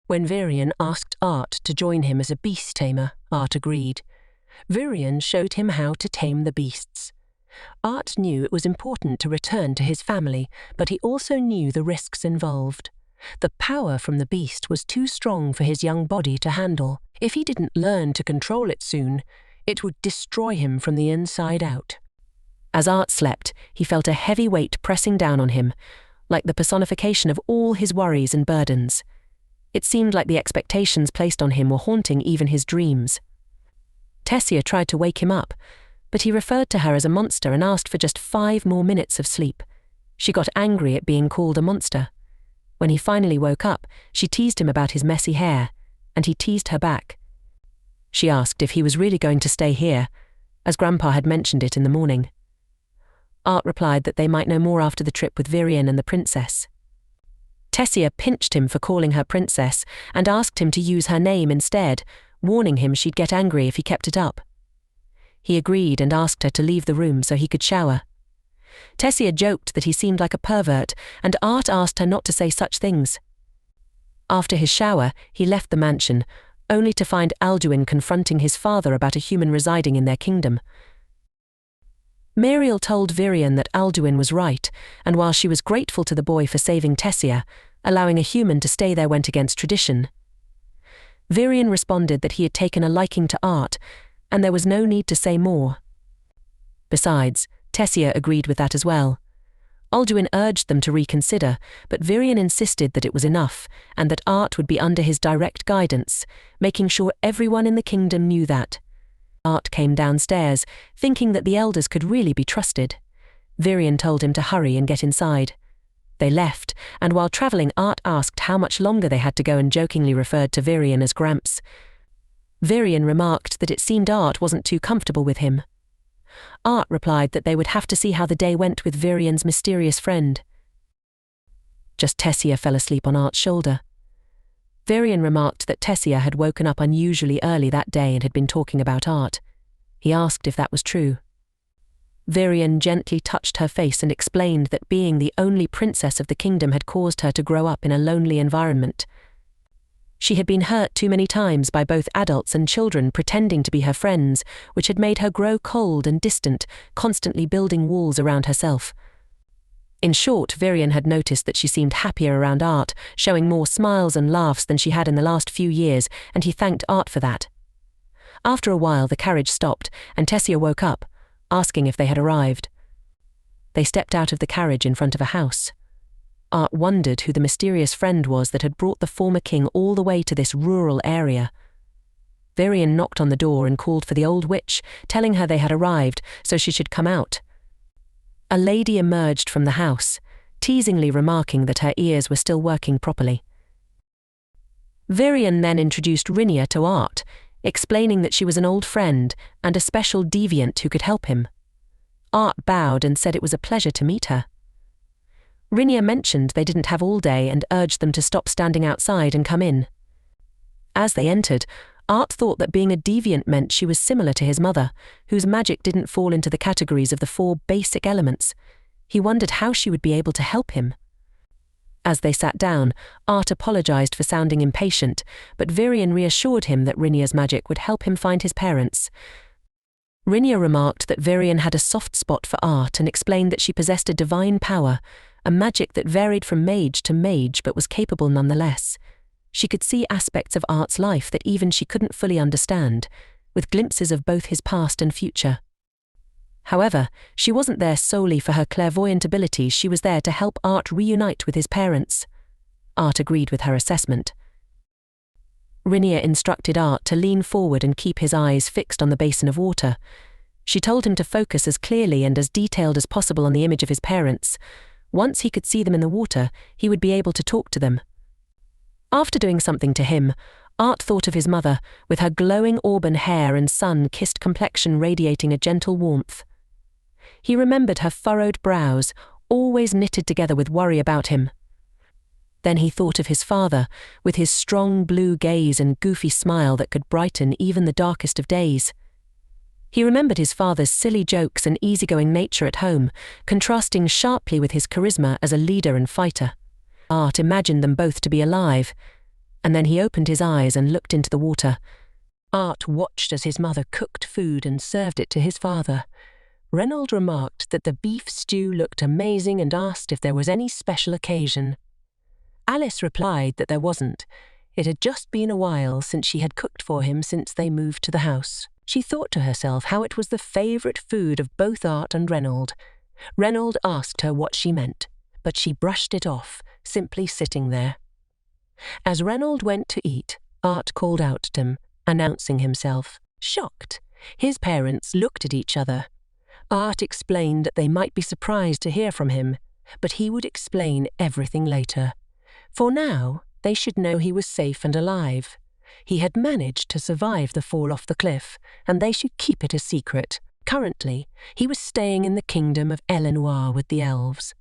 When Varian asked Art to join him as a beast tamer, Art agreed. Varian showed him how to tame the beasts. Art knew it was important to return to his family, but he also knew the risks involved. The power from the beast was too strong for his young body to handle. If he didn't learn to control it soon, it would destroy him from the inside out. As Art slept, he felt a heavy weight pressing down on him, like the personification of all his worries and burdens. It seemed like the expectations placed on him were haunting even his dreams. Tessia tried to wake him up, but he referred to her as a monster and asked for just 5 more minutes of sleep. She got angry at being called a monster. When he finally woke up, she teased him about his messy hair, and he teased her back. She asked if he was really going to stay here, as Grandpa had mentioned it in the morning. Art replied that they might know more after the trip with Varian and the princess. Tessia pinched him for calling her princess and asked him to use her name instead, warning him she'd get angry if he kept it up. He agreed and asked her to leave the room so he could shower. Tessia joked that he seemed like a pervert, and Art asked her not to say such things. After his shower, he left the mansion, only to find Alduin confronting his father about a human residing in their kingdom. Mariel told Varian that Alduin was right, and while she was grateful to the boy for saving Tessia, allowing a human to stay there went against tradition. Varian responded that he had taken a liking to Art, and there was no need to say more. Besides, Tessia agreed with that as well. Alduin urged them to reconsider, but Varian insisted that it was enough, and that Art would be under his direct guidance, making sure everyone in the kingdom knew that. Art came downstairs, thinking that the elders could really be trusted. Varian told him to hurry and get inside. They left, and while travelling, Art asked how much longer they had to go and jokingly referred to Varian as Gramps. Varian remarked that it seemed Art wasn't too comfortable with him. Art replied that they would have to see how the day went with Varian's mysterious friend. Just Tessia fell asleep on Art's shoulder. Varian remarked that Tessia had woken up unusually early that day and had been talking about Art. He asked if that was true. Varian gently touched her face and explained that being the only princess of the kingdom had caused her to grow up in a lonely environment. She had been hurt too many times by both adults and children pretending to be her friends, which had made her grow cold and distant, constantly building walls around herself. In short, Varian had noticed that she seemed happier around Art, showing more smiles and laughs than she had in the last few years, and he thanked Art for that. After a while, the carriage stopped, and Tessia woke up, asking if they had arrived. They stepped out of the carriage in front of a house. Art wondered who the mysterious friend was that had brought the former king all the way to this rural area. Varian knocked on the door and called for the old witch, telling her they had arrived, so she should come out. A lady emerged from the house, teasingly remarking that her ears were still working properly. Varian then introduced Rinia to Art, explaining that she was an old friend and a special deviant who could help him. Art bowed and said it was a pleasure to meet her. Rinia mentioned they didn't have all day and urged them to stop standing outside and come in. As they entered, Art thought that being a deviant meant she was similar to his mother, whose magic didn't fall into the categories of the 4 basic elements. He wondered how she would be able to help him. As they sat down, Art apologized for sounding impatient, but Varian reassured him that Rinia's magic would help him find his parents. Rinia remarked that Varian had a soft spot for Art and explained that she possessed a divine power, a magic that varied from mage to mage but was capable nonetheless. She could see aspects of Art's life that even she couldn't fully understand, with glimpses of both his past and future. However, she wasn't there solely for her clairvoyant abilities, she was there to help Art reunite with his parents. Art agreed with her assessment. Rinia instructed Art to lean forward and keep his eyes fixed on the basin of water. She told him to focus as clearly and as detailed as possible on the image of his parents. Once he could see them in the water, he would be able to talk to them. After doing something to him, Art thought of his mother, with her glowing auburn hair and sun-kissed complexion radiating a gentle warmth. He remembered her furrowed brows, always knitted together with worry about him. Then he thought of his father, with his strong blue gaze and goofy smile that could brighten even the darkest of days. He remembered his father's silly jokes and easygoing nature at home, contrasting sharply with his charisma as a leader and fighter. Art imagined them both to be alive, and then he opened his eyes and looked into the water. Art watched as his mother cooked food and served it to his father. Reynold remarked that the beef stew looked amazing and asked if there was any special occasion. Alice replied that there wasn't. It had just been a while since she had cooked for him since they moved to the house. She thought to herself how it was the favourite food of both Art and Reynold. Reynold asked her what she meant, but she brushed it off, simply sitting there. As Reynold went to eat, Art called out to him, announcing himself. Shocked, his parents looked at each other. Art explained that they might be surprised to hear from him, but he would explain everything later. For now, they should know he was safe and alive. He had managed to survive the fall off the cliff, and they should keep it a secret. Currently, he was staying in the kingdom of Eleanor with the elves.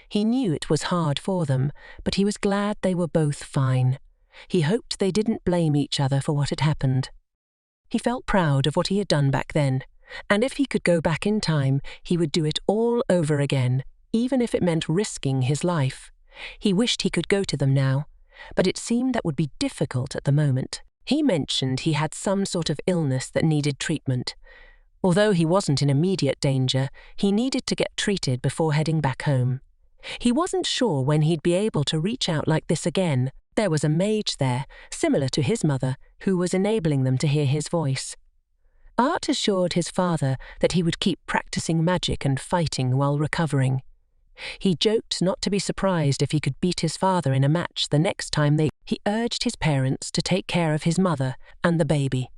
He knew it was hard for them, but he was glad they were both fine. He hoped they didn't blame each other for what had happened. He felt proud of what he had done back then, and if he could go back in time, he would do it all over again, even if it meant risking his life. He wished he could go to them now, but it seemed that would be difficult at the moment. He mentioned he had some sort of illness that needed treatment. Although he wasn't in immediate danger, he needed to get treated before heading back home. He wasn't sure when he'd be able to reach out like this again. There was a mage there, similar to his mother, who was enabling them to hear his voice. Art assured his father that he would keep practicing magic and fighting while recovering. He joked not to be surprised if he could beat his father in a match the next time He urged his parents to take care of his mother and the baby.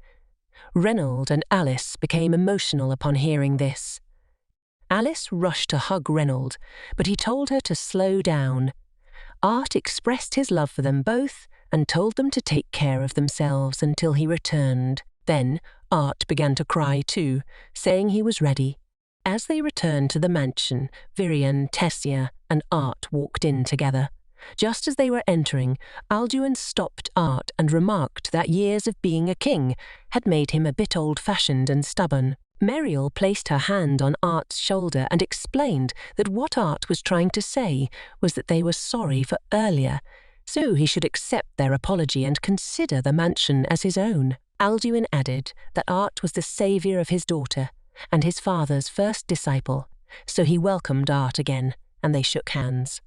Reynold and Alice became emotional upon hearing this. Alice rushed to hug Reynold, but he told her to slow down. Art expressed his love for them both and told them to take care of themselves until he returned. Then Art began to cry too, saying he was ready. As they returned to the mansion, Virion, Tessia, and Art walked in together. Just as they were entering, Alduin stopped Art and remarked that years of being a king had made him a bit old-fashioned and stubborn. Meriel placed her hand on Art's shoulder and explained that what Art was trying to say was that they were sorry for earlier, so he should accept their apology and consider the mansion as his own. Alduin added that Art was the saviour of his daughter and his father's first disciple, so he welcomed Art again, and they shook hands.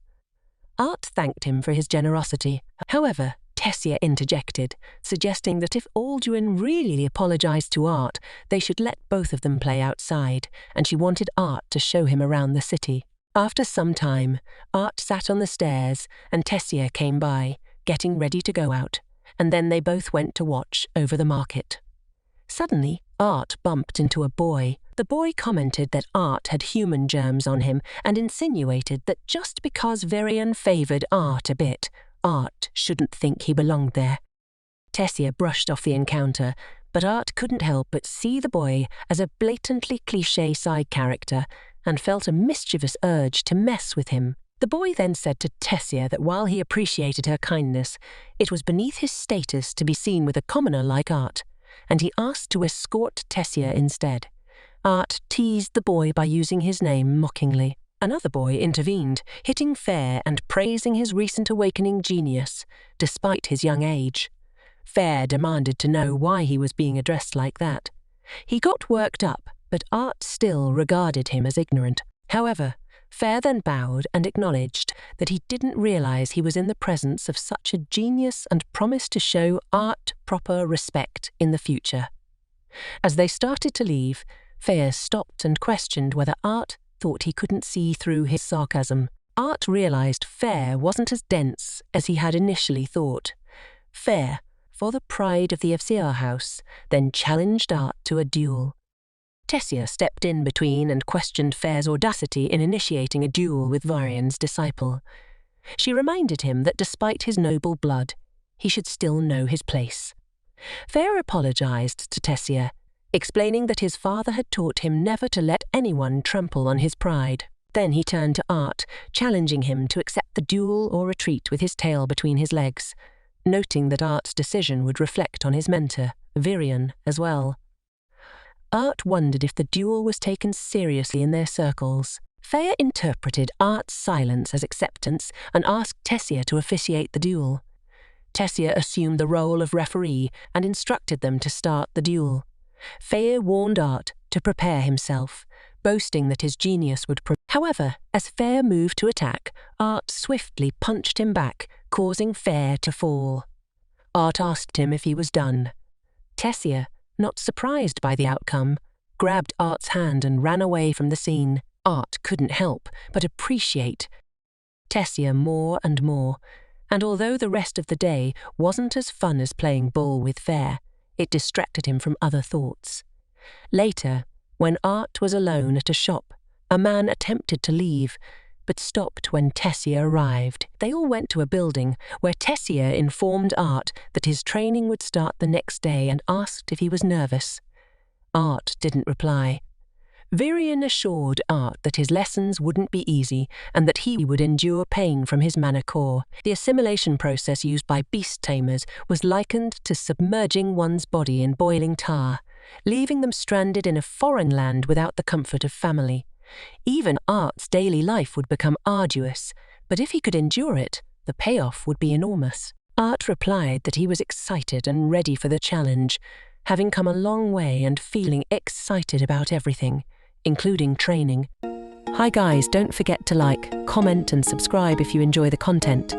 Art thanked him for his generosity. However, Tessia interjected, suggesting that if Alduin really apologised to Art, they should let both of them play outside, and she wanted Art to show him around the city. After some time, Art sat on the stairs, and Tessia came by, getting ready to go out, and then they both went to watch over the market. Suddenly, Art bumped into a boy. The boy commented that Art had human germs on him and insinuated that just because Virion favoured Art a bit, Art shouldn't think he belonged there. Tessia brushed off the encounter, but Art couldn't help but see the boy as a blatantly cliché side character and felt a mischievous urge to mess with him. The boy then said to Tessia that while he appreciated her kindness, it was beneath his status to be seen with a commoner like Art, and he asked to escort Tessia instead. Art teased the boy by using his name mockingly. Another boy intervened, hitting Fair and praising his recent awakening genius, despite his young age. Fair demanded to know why he was being addressed like that. He got worked up, but Art still regarded him as ignorant. However, Fair then bowed and acknowledged that he didn't realize he was in the presence of such a genius and promised to show Art proper respect in the future. As they started to leave, Fair stopped and questioned whether Art thought he couldn't see through his sarcasm. Art realized Fair wasn't as dense as he had initially thought. Fair, for the pride of the FCR house, then challenged Art to a duel. Tessia stepped in between and questioned Fair's audacity in initiating a duel with Virion's disciple. She reminded him that despite his noble blood, he should still know his place. Fair apologized to Tessia, explaining that his father had taught him never to let anyone trample on his pride. Then he turned to Art, challenging him to accept the duel or retreat with his tail between his legs, noting that Art's decision would reflect on his mentor, Virion, as well. Art wondered if the duel was taken seriously in their circles. Fea interpreted Art's silence as acceptance and asked Tessia to officiate the duel. Tessia assumed the role of referee and instructed them to start the duel. Fea warned Art to prepare himself, boasting that his genius would However, as Fea moved to attack, Art swiftly punched him back, causing Fea to fall. Art asked him if he was done. Tessia, not surprised by the outcome, grabbed Art's hand and ran away from the scene. Art couldn't help but appreciate Tessia more and more, and although the rest of the day wasn't as fun as playing ball with Fea, it distracted him from other thoughts. Later, when Art was alone at a shop, a man attempted to leave, but stopped when Tessia arrived. They all went to a building where Tessia informed Art that his training would start the next day and asked if he was nervous. Art didn't reply. Virion assured Art that his lessons wouldn't be easy and that he would endure pain from his mana core. The assimilation process used by beast tamers was likened to submerging one's body in boiling tar, leaving them stranded in a foreign land without the comfort of family. Even Art's daily life would become arduous, but if he could endure it, the payoff would be enormous. Art replied that he was excited and ready for the challenge, having come a long way and feeling excited about everything, including training. Hi guys, don't forget to like, comment and subscribe if you enjoy the content.